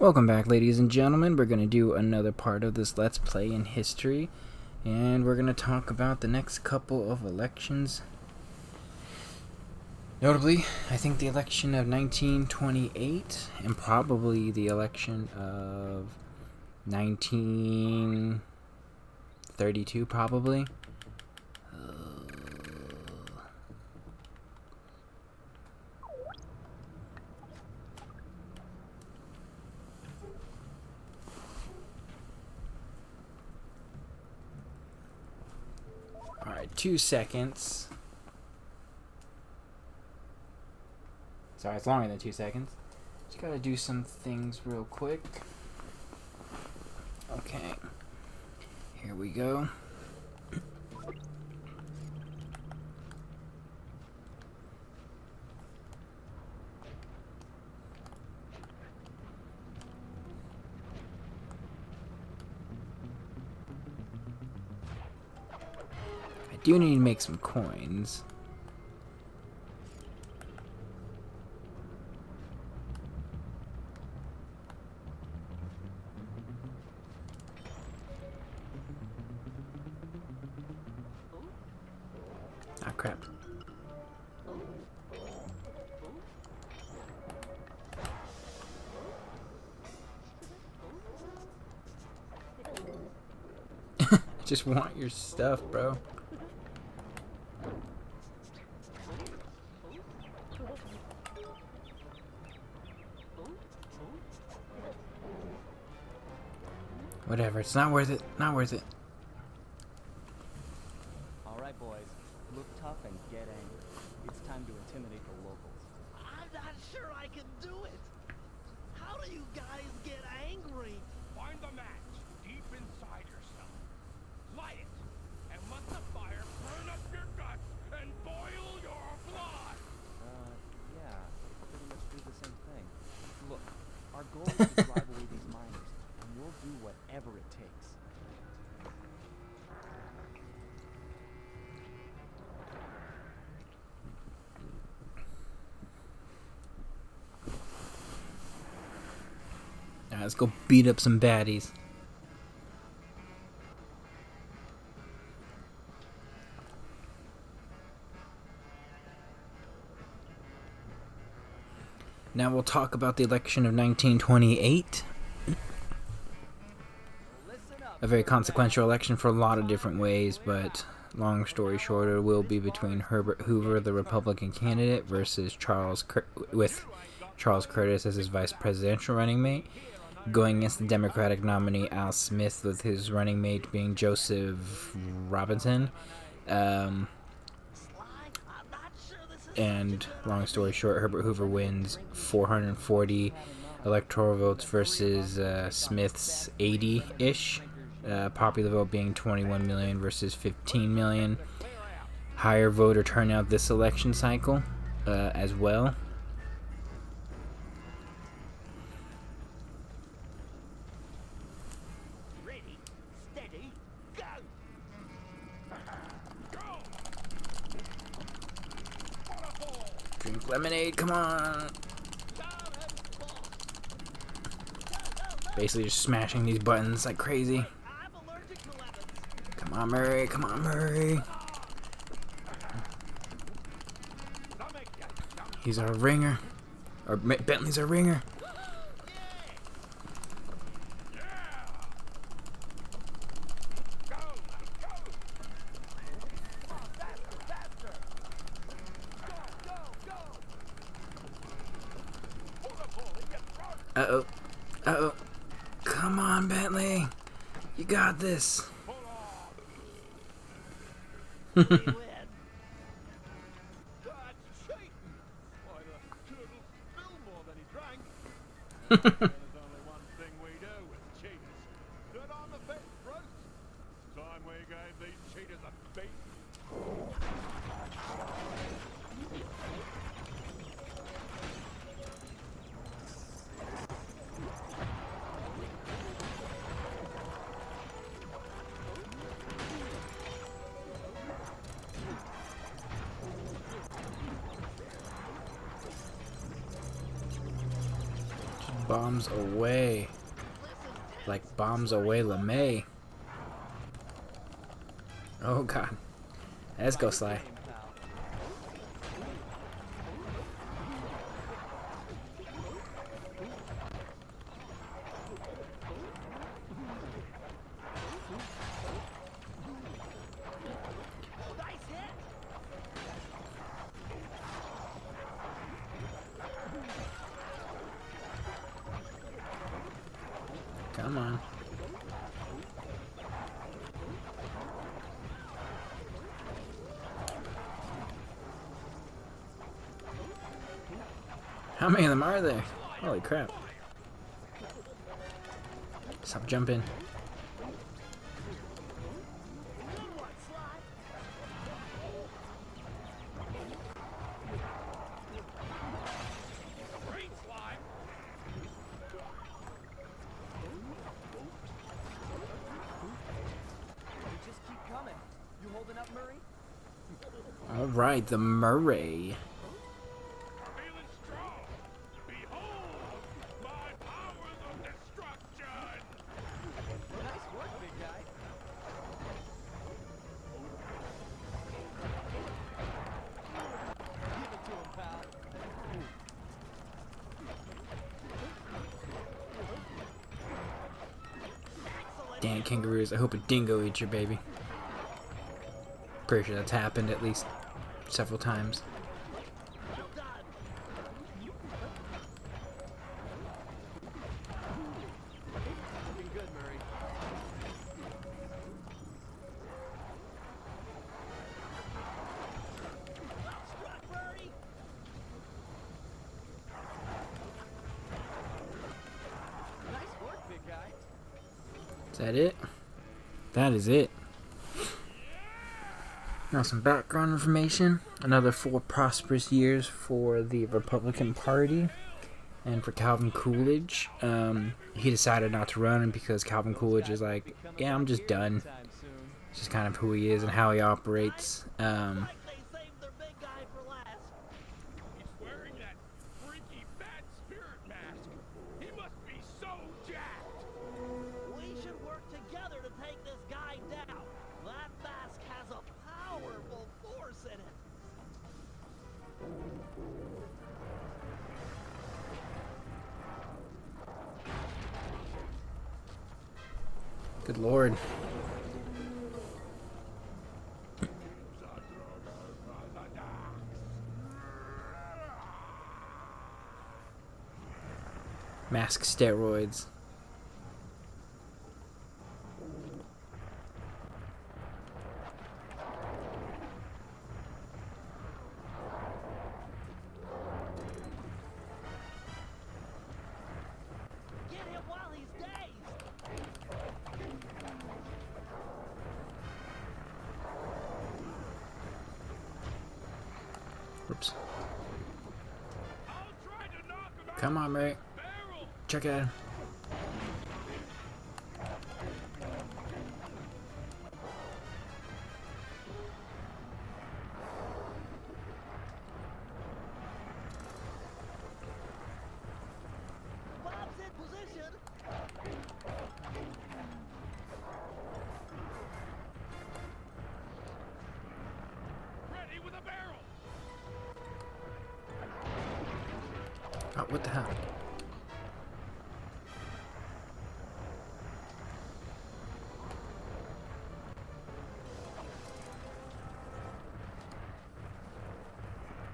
Welcome back, ladies and gentlemen. We're going to do another part of this Let's Play in history, and we're going to talk about the next couple of elections. Notably, I think the election of 1928 and probably the election of 1932, probably. Alright, 2 seconds. Sorry, it's longer than 2 seconds. Just gotta do some things real quick. Okay. Here we go. I do need to make some coins. Ah, crap. I just want your stuff, bro. Whatever, it's not worth it. Not worth it. Alright, boys. Look tough and get angry. It's time to intimidate the locals. I'm not sure I can do it. How do you guys get angry? Find the match deep inside yourself. Light it, and let the fire burn up your guts and boil your blood. Yeah, pretty much do the same thing. Look, our goal is to drive away these miners, and we'll do whatever it takes. Alright, let's go beat up some baddies. Now we'll talk about the election of 1928. A very consequential election for a lot of different ways, but long story short, it will be between Herbert Hoover, the Republican candidate, versus Charles Curtis as his vice presidential running mate, going against the Democratic nominee Al Smith, with his running mate being Joseph Robinson. And long story short, Herbert Hoover wins 440 electoral votes versus Smith's 80-ish. Popular vote being 21 million versus 15 million. Higher voter turnout this election cycle as well. Ready, steady, go! Drink lemonade, come on. Basically just smashing these buttons like crazy. I'm allergic to lemons. Come on, Murray, come on, Murray. He's our ringer. Or Bentley's our ringer. Uh-oh. Uh-oh. Come on, Bentley. You got this. We win. That's cheating. Why, the turtle spilled more than he drank. There's only one thing we do with cheaters. Turn on the fence, Bruce. Time we gave these cheaters a beat. Bombs away. Like bombs away LeMay. Oh god. Let's go, Sly. Game, pal. Nice hit. Come on. How many of them are there? Holy crap. Stop jumping. Good one, Sly. Great slime. You just keep coming. You holding up, Murray? Alright, the Murray. Feeling strong. Behold my powers of destruction. Nice work, big guy. Give it to him, pal. Damn kangaroos, I hope a dingo eats your baby. Pretty sure that's happened at least several times. Well done. Looking good, Murray. Well struck, Murray. Nice work, big guy. Is that it? That is it. Now some background information. Another 4 prosperous years for the Republican Party and for Calvin Coolidge. He decided not to run because Calvin Coolidge is like, yeah, I'm just done. Time soon. It's just kind of who he is and how he operates. Like they saved their big guy for last. He's wearing that freaky bad spirit mask. He must be so jacked. We should work together to take this guy down. That mask has a powerful force in it. Good lord. Mask steroids. Get him while he's dazed. Oops. I'll try to knock him out. Come on, Murray. Barrel. Check it out. Bob's in position. Ready with a barrel. Oh, what the hell?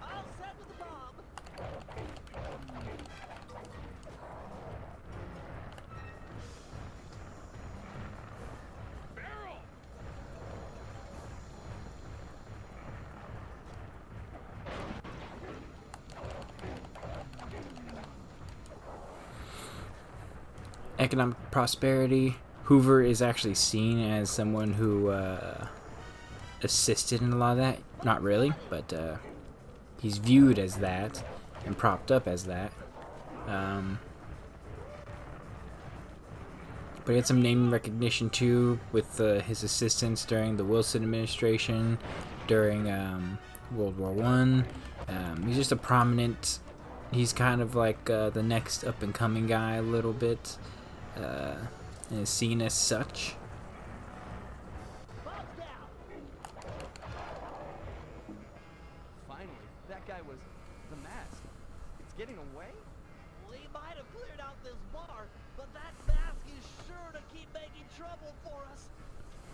All set with the bomb. Barrel. Economic prosperity. Hoover is actually seen as someone who assisted in a lot of that. Not really, but he's viewed as that and propped up as that. But he had some name recognition too with his assistance during the Wilson administration, during World War I. He's just a prominent he's kind of like the next up and coming guy a little bit, uh, and is seen as such. Bob's down. Finally, that guy was the mask. It's getting away? We might have cleared out this bar, but that mask is sure to keep making trouble for us.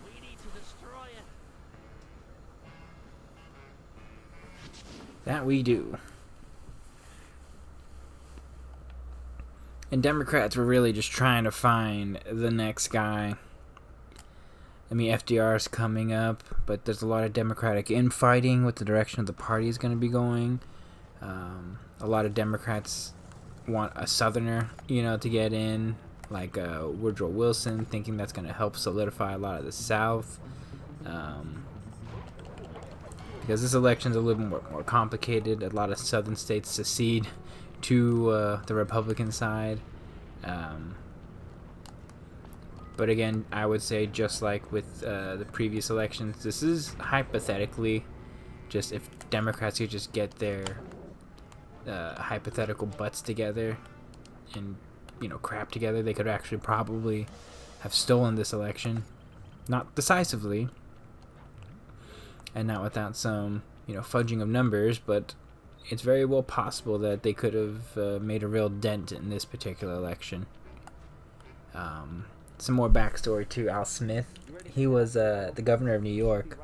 We need to destroy it. That we do. And Democrats were really just trying to find the next guy. I mean, FDR's coming up, but there's a lot of Democratic infighting with the direction of the party is going to be going. A lot of Democrats want a Southerner, to get in, like Woodrow Wilson, thinking that's going to help solidify a lot of the South. Because this election's a little more complicated. A lot of Southern states secede to the Republican side. But again, I would say, just like with the previous elections, this is hypothetically just if Democrats could just get their hypothetical butts together and crap together, they could actually probably have stolen this election. Not decisively, and not without some fudging of numbers, but it's very well possible that they could have made a real dent in this particular election. Some more backstory to Al Smith. He was the governor of New York.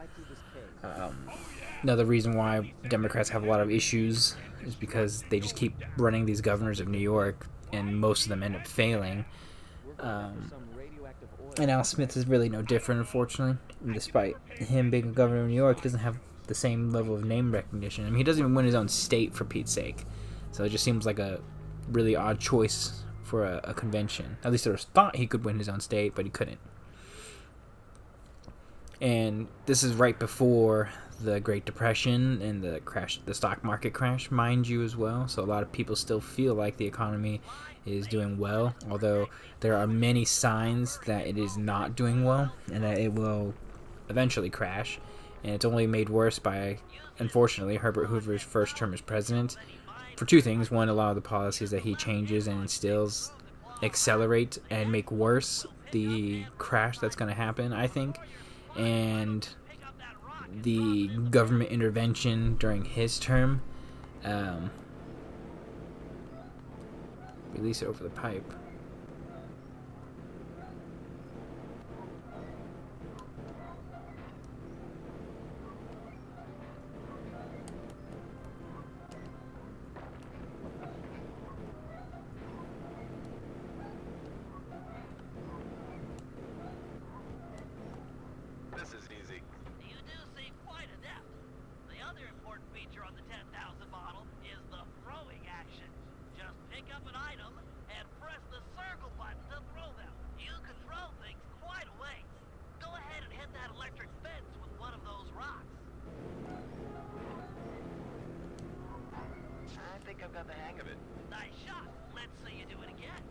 Another reason why Democrats have a lot of issues is because they just keep running these governors of New York, and most of them end up failing. And Al Smith is really no different, unfortunately. And despite him being a governor of New York, he doesn't have the same level of name recognition. I mean, he doesn't even win his own state, for Pete's sake. So it just seems like a really odd choice for a convention. At least it was thought he could win his own state, but he couldn't. And this is right before the Great Depression and the stock market crash, mind you, as well. So a lot of people still feel like the economy is doing well, although there are many signs that it is not doing well and that it will eventually crash. And it's only made worse by, unfortunately, Herbert Hoover's first term as president, for two things. One, a lot of the policies that he changes and instills accelerate and make worse the crash that's going to happen, I think. And the government intervention during his term, release it over the pipe. This is easy. You do seem quite adept. The other important feature on the 10,000 model is the throwing action. Just pick up an item and press the circle button to throw them. You can throw things quite a ways. Go ahead and hit that electric fence with one of those rocks. I think I've got the hang of it. Nice shot. Let's see you do it again.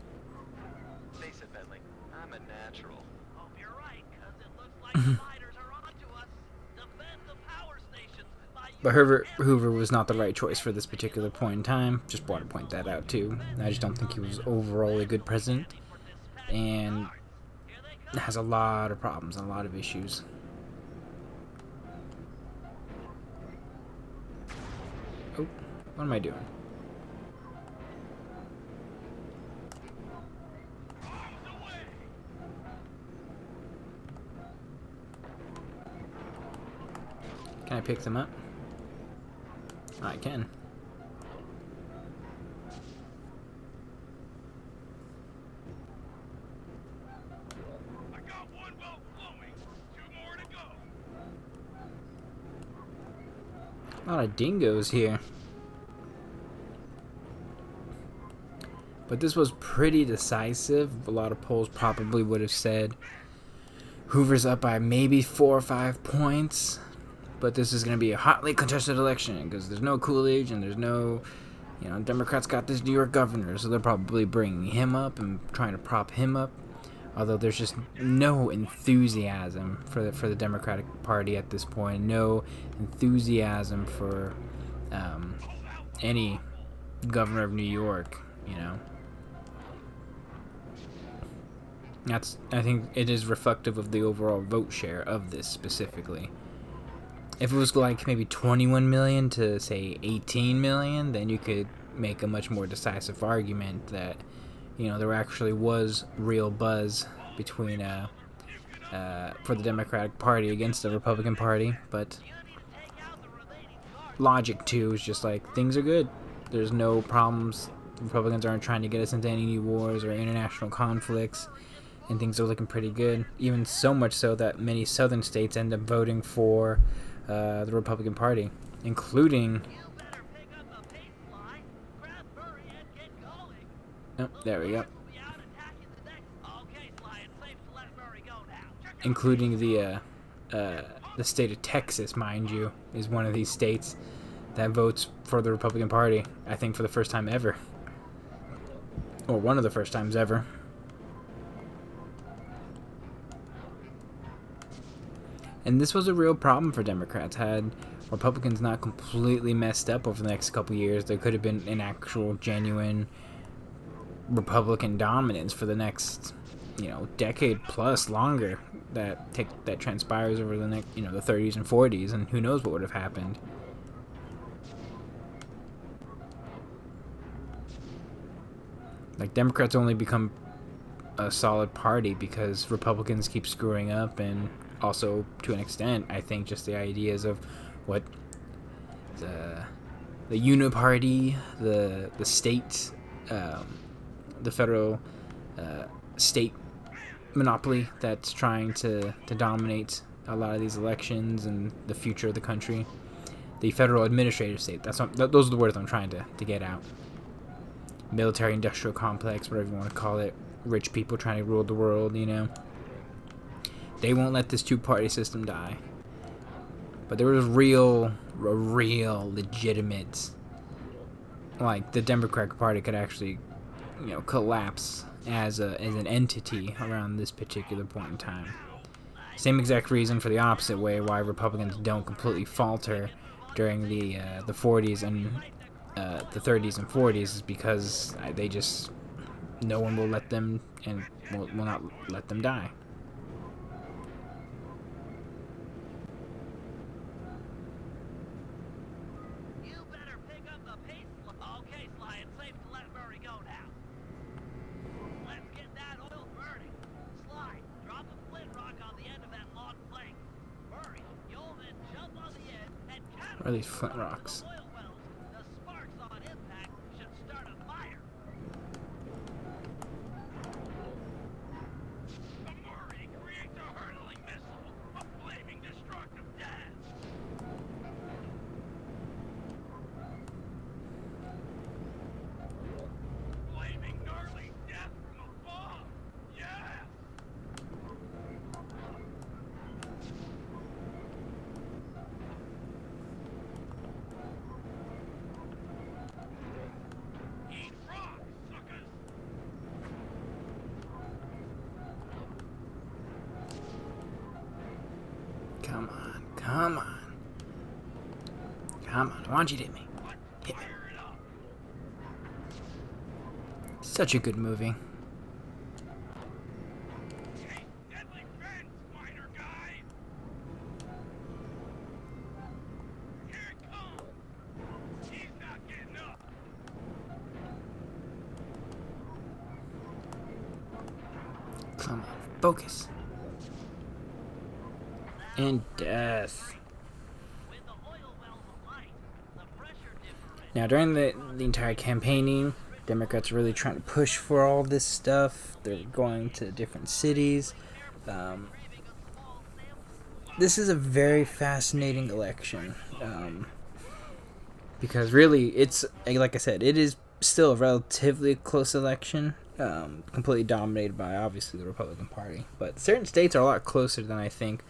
Face it, Bentley. I'm a natural. Hope you're right, because it looks like the miners are onto us. Defend the power stations by But Herbert Hoover was not the right choice for this particular point in time. Just want to point that out, too. I just don't think he was overall a good president, and has a lot of problems and a lot of issues. Oh, what am I doing? Can I pick them up? I can. I got one well flowing. Two more to go. A lot of dingoes here. But this was pretty decisive. A lot of polls probably would have said Hoover's up by maybe 4 or 5 points. But this is going to be a hotly contested election because there's no Coolidge and there's no, Democrats got this New York governor, so they're probably bringing him up and trying to prop him up. Although there's just no enthusiasm for the Democratic Party at this point, no enthusiasm for any governor of New York, you know. I think it is reflective of the overall vote share of this specifically. If it was like maybe 21 million to say 18 million, then you could make a much more decisive argument that, you know, there actually was real buzz between for the Democratic Party against the Republican Party. But logic too is just like, things are good. There's no problems. The Republicans aren't trying to get us into any new wars or international conflicts, and things are looking pretty good. Even so much so that many southern states end up voting for the Republican Party, including. Oh, there we go. Including the state of Texas, mind you, is one of these states that votes for the Republican Party. I think for the first time ever, or one of the first times ever. And this was a real problem for Democrats. Had Republicans not completely messed up over the next couple years, there could have been an actual, genuine Republican dominance for the next, you know, decade plus longer that transpires over the next, you know, the 30s and 40s, and who knows what would have happened. Like, Democrats only become a solid party because Republicans keep screwing up, and also, to an extent, I think just the ideas of what the uniparty, the state, the federal state monopoly that's trying to dominate a lot of these elections and the future of the country. The federal administrative state. Those are the words I'm trying to get out. Military-industrial complex, whatever you want to call it. Rich people trying to rule the world, you know. They won't let this two-party system die. But there was real legitimate, like, the Democratic Party could actually, you know, collapse as an entity around this particular point in time. Same exact reason for the opposite way why Republicans don't completely falter during the 40s and the 30s and 40s is because they just, no one will let them, and will not let them die. Or these flint rocks. Come on, come on. Come on, I want you to hit me. Hit me. Such a good movie. Come on, focus. And death. Now, during the entire campaigning, Democrats are really trying to push for all this stuff. They're going to different cities. This is a very fascinating election. Because really, it's, like I said, it is still a relatively close election. Completely dominated by, obviously, the Republican Party. But certain states are a lot closer than I think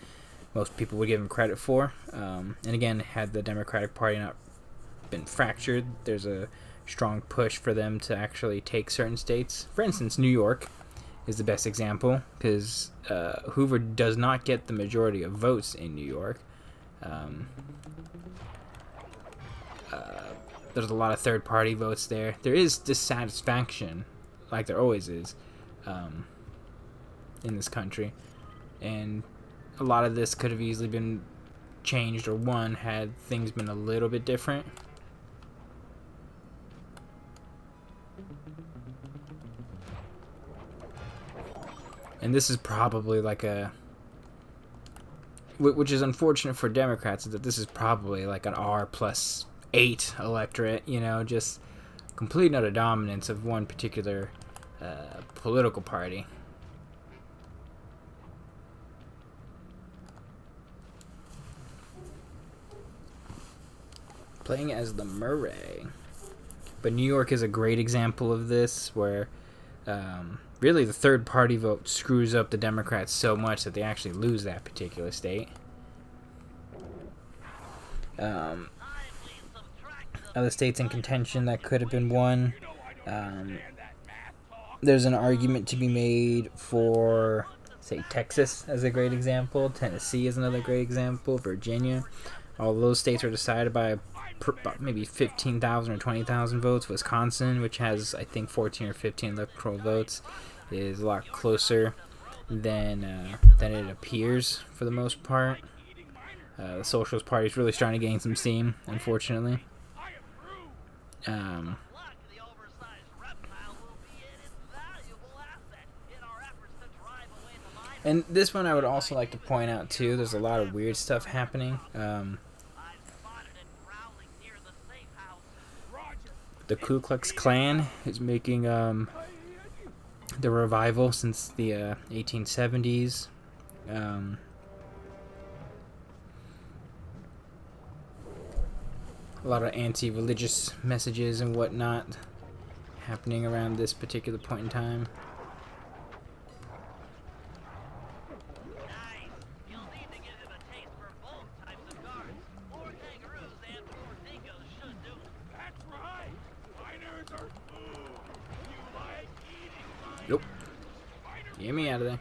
most people would give them credit for. And again, had the Democratic Party not been fractured, there's a strong push for them to actually take certain states. For instance, New York is the best example, because Hoover does not get the majority of votes in New York. there's a lot of third-party votes there. There is dissatisfaction, like there always is, in this country, and a lot of this could have easily been changed or won had things been a little bit different. And this is probably like a, which is unfortunate for Democrats, is that this is probably like an R+8 electorate, you know, just complete and utter dominance of one particular political party. Playing as the Murray. But New York is a great example of this, where really the third party vote screws up the Democrats so much that they actually lose that particular state. Other states in contention that could have been won. There's an argument to be made for, say, Texas as a great example. Tennessee is another great example. Virginia. All those states are decided by maybe 15,000 or 20,000 votes. Wisconsin, which has, I think, 14 or 15 electoral votes, is a lot closer than it appears for the most part. The Socialist Party is really starting to gain some steam, unfortunately. And this one I would also like to point out too, there's a lot of weird stuff happening. The Ku Klux Klan is making the revival since the 1870s. A lot of anti-religious messages and whatnot happening around this particular point in time. Nope. Get me out of there.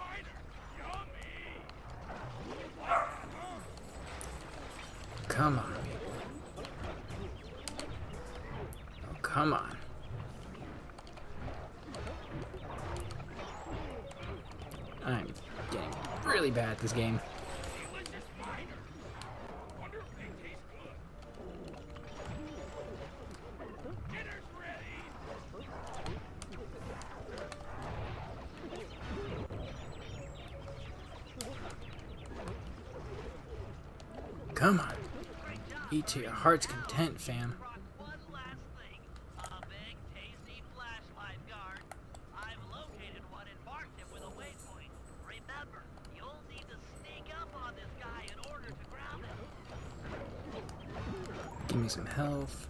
Come on, people. Oh, come on. I'm getting really bad at this game. Come on. Eat to your heart's content, fam. One last thing. A big, tasty flashlight guard. I've located one and marked him with a waypoint. Remember, you'll need to sneak up on this guy in order to grab him. Give me some health.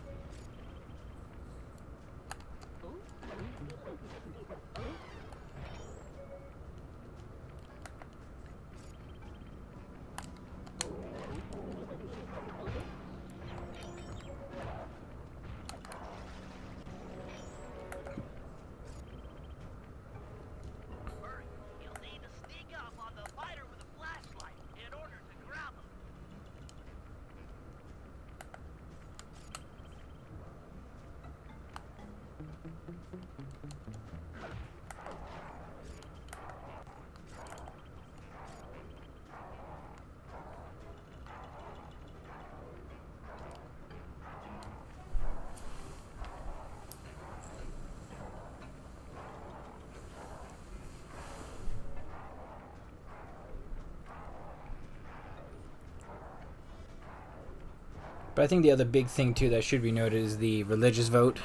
But I think the other big thing, too, that should be noted is the religious vote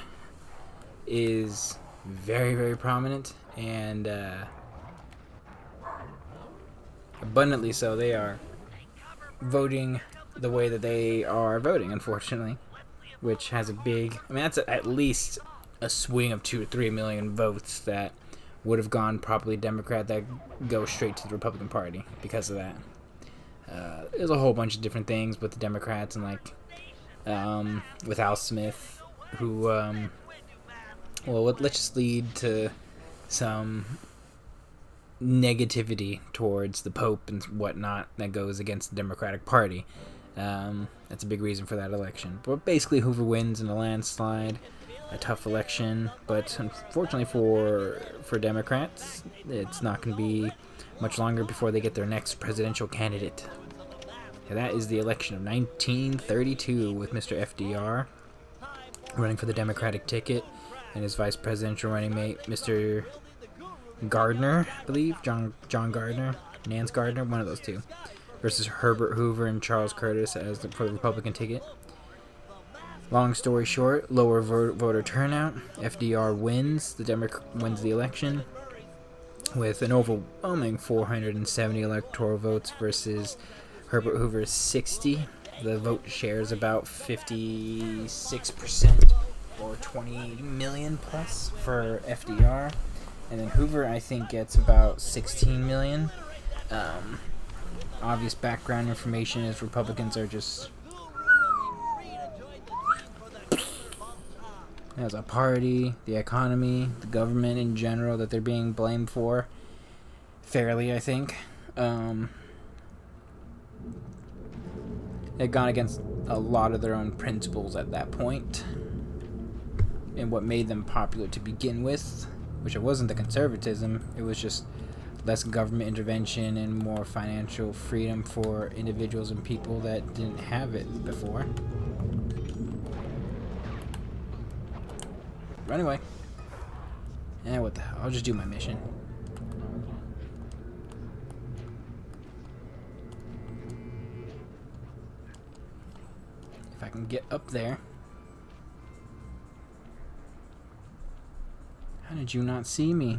is very, very prominent, and abundantly so. They are voting the way that they are voting, unfortunately, which has a big... I mean, that's at least a swing of 2 or 3 million votes that would have gone probably Democrat that go straight to the Republican Party because of that. There's a whole bunch of different things with the Democrats, and like with Al Smith, who well, let's just lead to some negativity towards the Pope and whatnot that goes against the Democratic Party. That's a big reason for that election. But basically, Hoover wins in a landslide. A tough election, but unfortunately for Democrats, it's not going to be much longer before they get their next presidential candidate. And that is the election of 1932 with Mr. FDR running for the Democratic ticket and his vice presidential running mate, Mr. Gardner, I believe, John Gardner, Nance Gardner, one of those two, versus Herbert Hoover and Charles Curtis for the Republican ticket. Long story short, lower voter turnout. FDR wins the election with an overwhelming 470 electoral votes versus Herbert Hoover's 60. The vote share is about 56% or 20 million plus for FDR. And then Hoover, I think, gets about 16 million. Obvious background information is Republicans are just, as a party, the economy, the government in general that they're being blamed for. Fairly, I think. They'd gone against a lot of their own principles at that point. And what made them popular to begin with, which it wasn't the conservatism, it was just less government intervention and more financial freedom for individuals and people that didn't have it before. Run away. Eh, what the hell? I'll just do my mission. If I can get up there. How did you not see me?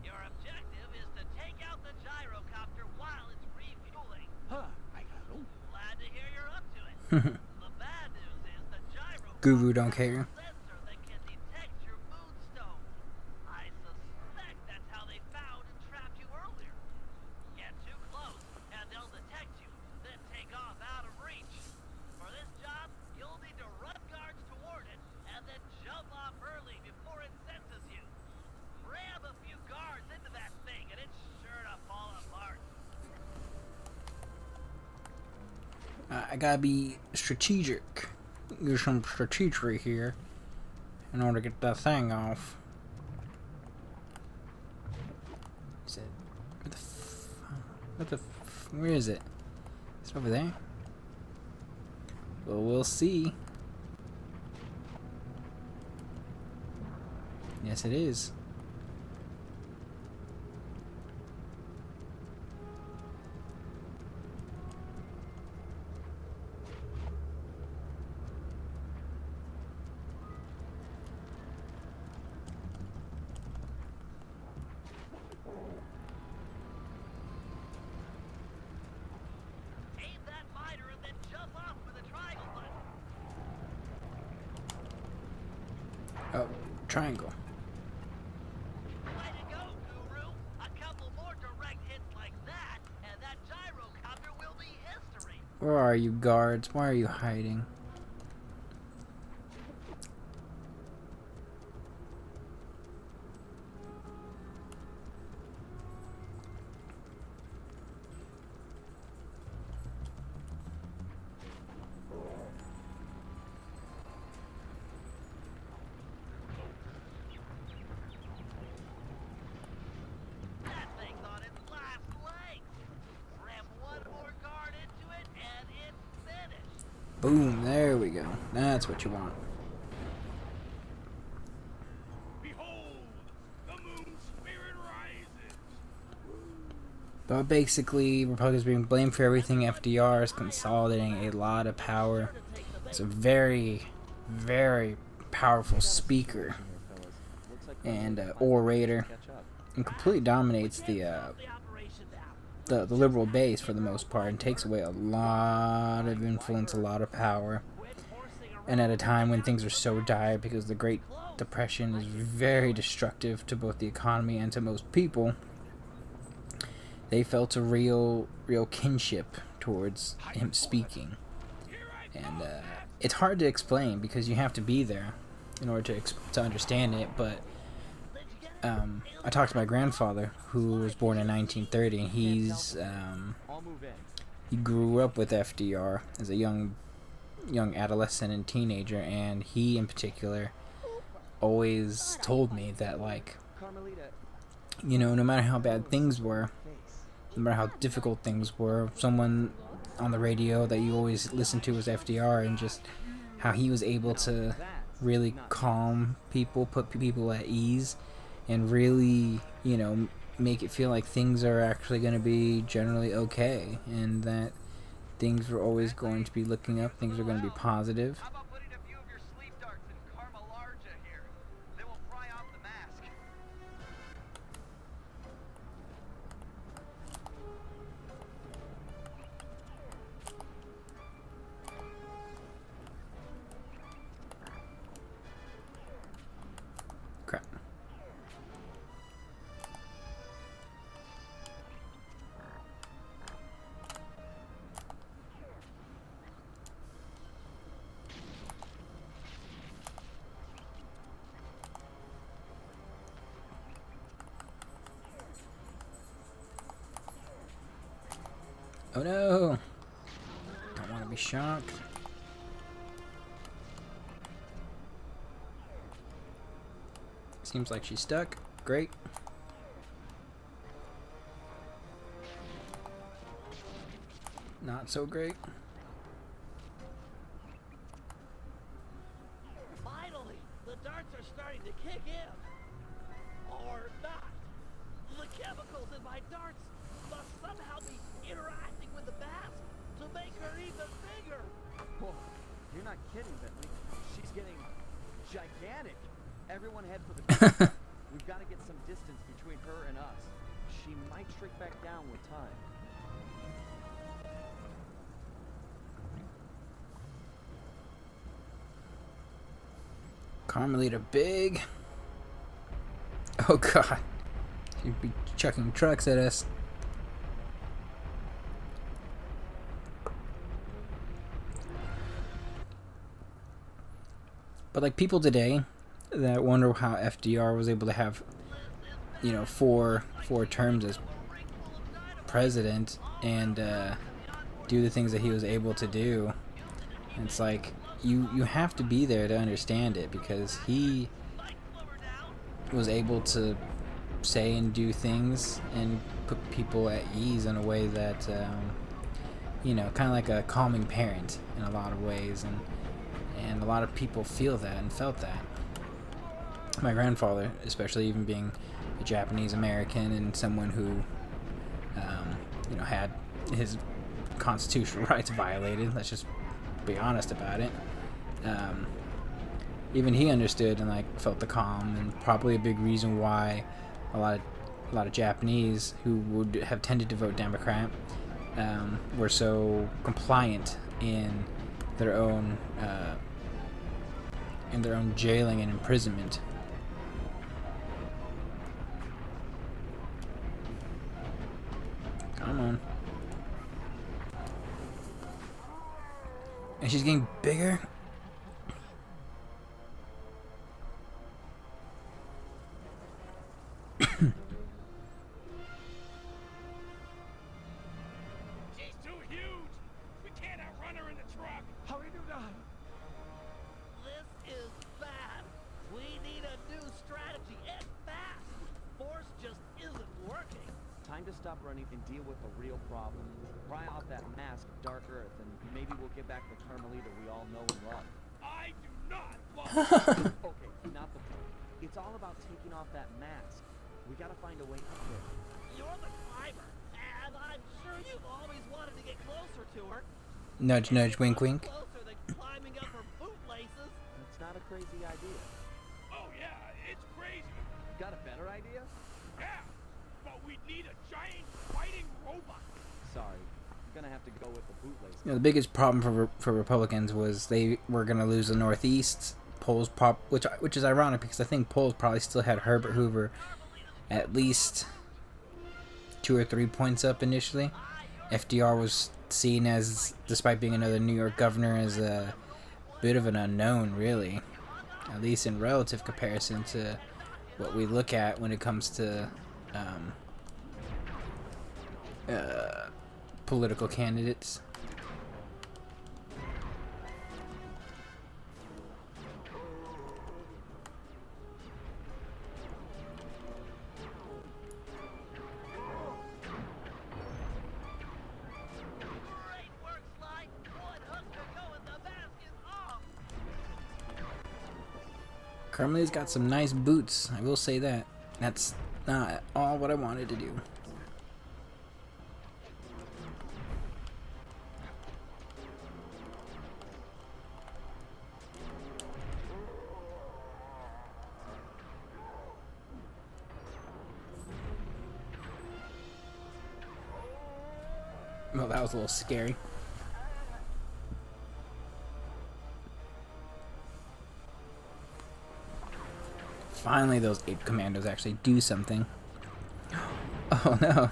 Your objective is to take out the gyrocopter while it's refueling. Glad to hear you're up to it. The bad news is the gyrocopter Guru don't care. has a sensor that can detect your moonstone. I suspect that's how they found and trapped you earlier. Get too close and they'll detect you, then take off out of reach. For this job, you'll need to run guards toward it and then jump off early before it senses you. Ram a few guards into that thing and it's sure to fall apart. I gotta be strategic. Use some strategy here in order to get that thing off. Is it? Where is it? It's over there? Well, we'll see. Yes, it is. Aim that miter and then jump off with a triangle button. Oh, triangle. Way to go, Guru. A couple more direct hits like that, and that gyrocopter will be history. Where are you, guards? Why are you hiding? That thing's on its last legs. Ram one more guard into it, and it's finished. Boom, there we go. That's what you want. Behold, the moon spirit rises. But basically, Republicans being blamed for everything. FDR is consolidating a lot of power. It's a very, very powerful speaker. and orator, and completely dominates the liberal base for the most part, and takes away a lot of influence, a lot of power. And at a time when things are so dire because the Great Depression is very destructive to both the economy and to most people, they felt a real kinship towards him speaking. And it's hard to explain because you have to be there in order to understand it. But I talked to my grandfather, who was born in 1930, and he grew up with FDR as a young adolescent and teenager, and he in particular always told me that, like, no matter how bad things were, no matter how difficult things were, someone on the radio that you always listened to was FDR, and just how he was able to really calm people, put people at ease, and really, make it feel like things are actually going to be generally okay, and that things are always going to be looking up, things are going to be positive. How about putting a few of your sleep darts in Karma Larga here? They will pry off the mask. Crap. Oh no! Don't want to be shocked. Seems like she's stuck. Great. Not so great. Finally, the darts are starting to kick in. Or not. The chemicals in my darts must somehow be interacting with the mask to make her even bigger. Whoa, you're not kidding, Bentley. She's getting gigantic. Everyone head for the top. We've got to get some distance between her and us. She might shrink back down with time. Carmelita big. Oh god. She'd be chucking trucks at us. But like people today that wonder how FDR was able to have, four terms as president and do the things that he was able to do. And it's like you have to be there to understand it, because he was able to say and do things and put people at ease in a way that kind of like a calming parent in a lot of ways, and a lot of people feel that and felt that. My grandfather, especially, even being a Japanese American and someone who had his constitutional rights violated, let's just be honest about it, even he understood and like felt the calm, and probably a big reason why a lot of Japanese who would have tended to vote Democrat were so compliant in their own jailing and imprisonment. Come on. And she's getting bigger. She's too huge. We can't outrun her in the truck. How do we do that? This is bad. We need a new strategy, and fast. Force just isn't working. Time to stop running and deal with the real problem. Pry off that mask of Dark Earth, and maybe we'll get back the Carmelita we all know and love. I do not love Okay, not the point. It's all about taking off that mask. We gotta find a way up there. You're the climber, and I'm sure you've always wanted to get closer to her. Nudge, nudge, wink, wink. Closer than climbing up her bootlaces. It's not a crazy idea. Oh yeah, it's crazy. Got a better idea? Yeah, but we need a giant fighting robot. Sorry, I'm gonna have to go with the bootlace. The biggest problem for Republicans was they were going to lose the Northeast. Polls which is ironic because I think polls probably still had Herbert Hoover at least 2 or 3 points up initially. FDR was seen as, despite being another New York governor, as a bit of an unknown, really, at least in relative comparison to what we look at when it comes to political candidates. Great work, Sly. One hook to go and the mask is off. Carmelia's got some nice boots, I will say that. That's not at all what I wanted to do. Well, that was a little scary. Finally, those ape commandos actually do something. Oh no.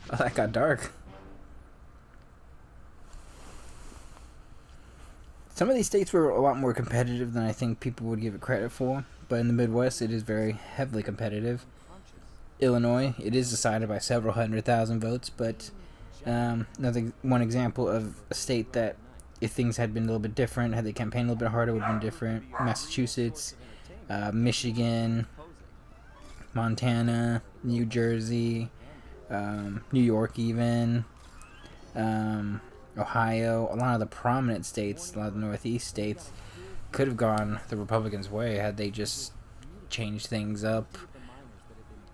Oh, that got dark. Some of these states were a lot more competitive than I think people would give it credit for, but in the Midwest it is very heavily competitive. Illinois, it is decided by several 100,000 votes, but one example of a state that, if things had been a little bit different, had they campaigned a little bit harder, would have been different. Massachusetts, Michigan, Montana, New Jersey, New York even, Ohio, a lot of the prominent states, a lot of the Northeast states, could have gone the Republicans' way had they just changed things up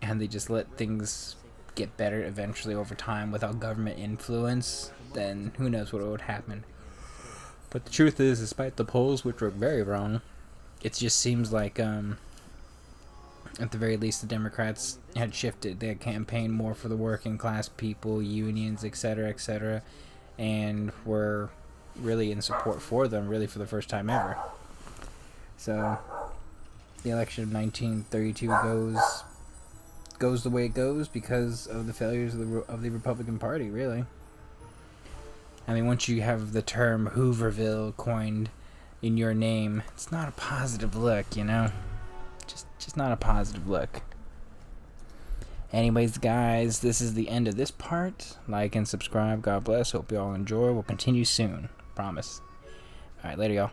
and they just let things get better eventually over time without government influence. Then who knows what would happen. But the truth is, despite the polls, which were very wrong, it just seems like at the very least the Democrats had shifted. They had campaigned more for the working class people, unions, etc., and were really in support for them, really for the first time ever. So the election of 1932 goes the way it goes because of the failures of the Republican Party, really. I mean, once you have the term Hooverville coined in your name, it's not a positive look, you know? Just not a positive look. Anyways, guys, this is the end of this part. Like and subscribe. God bless. Hope you all enjoy. We'll continue soon. Promise. Alright, later, y'all.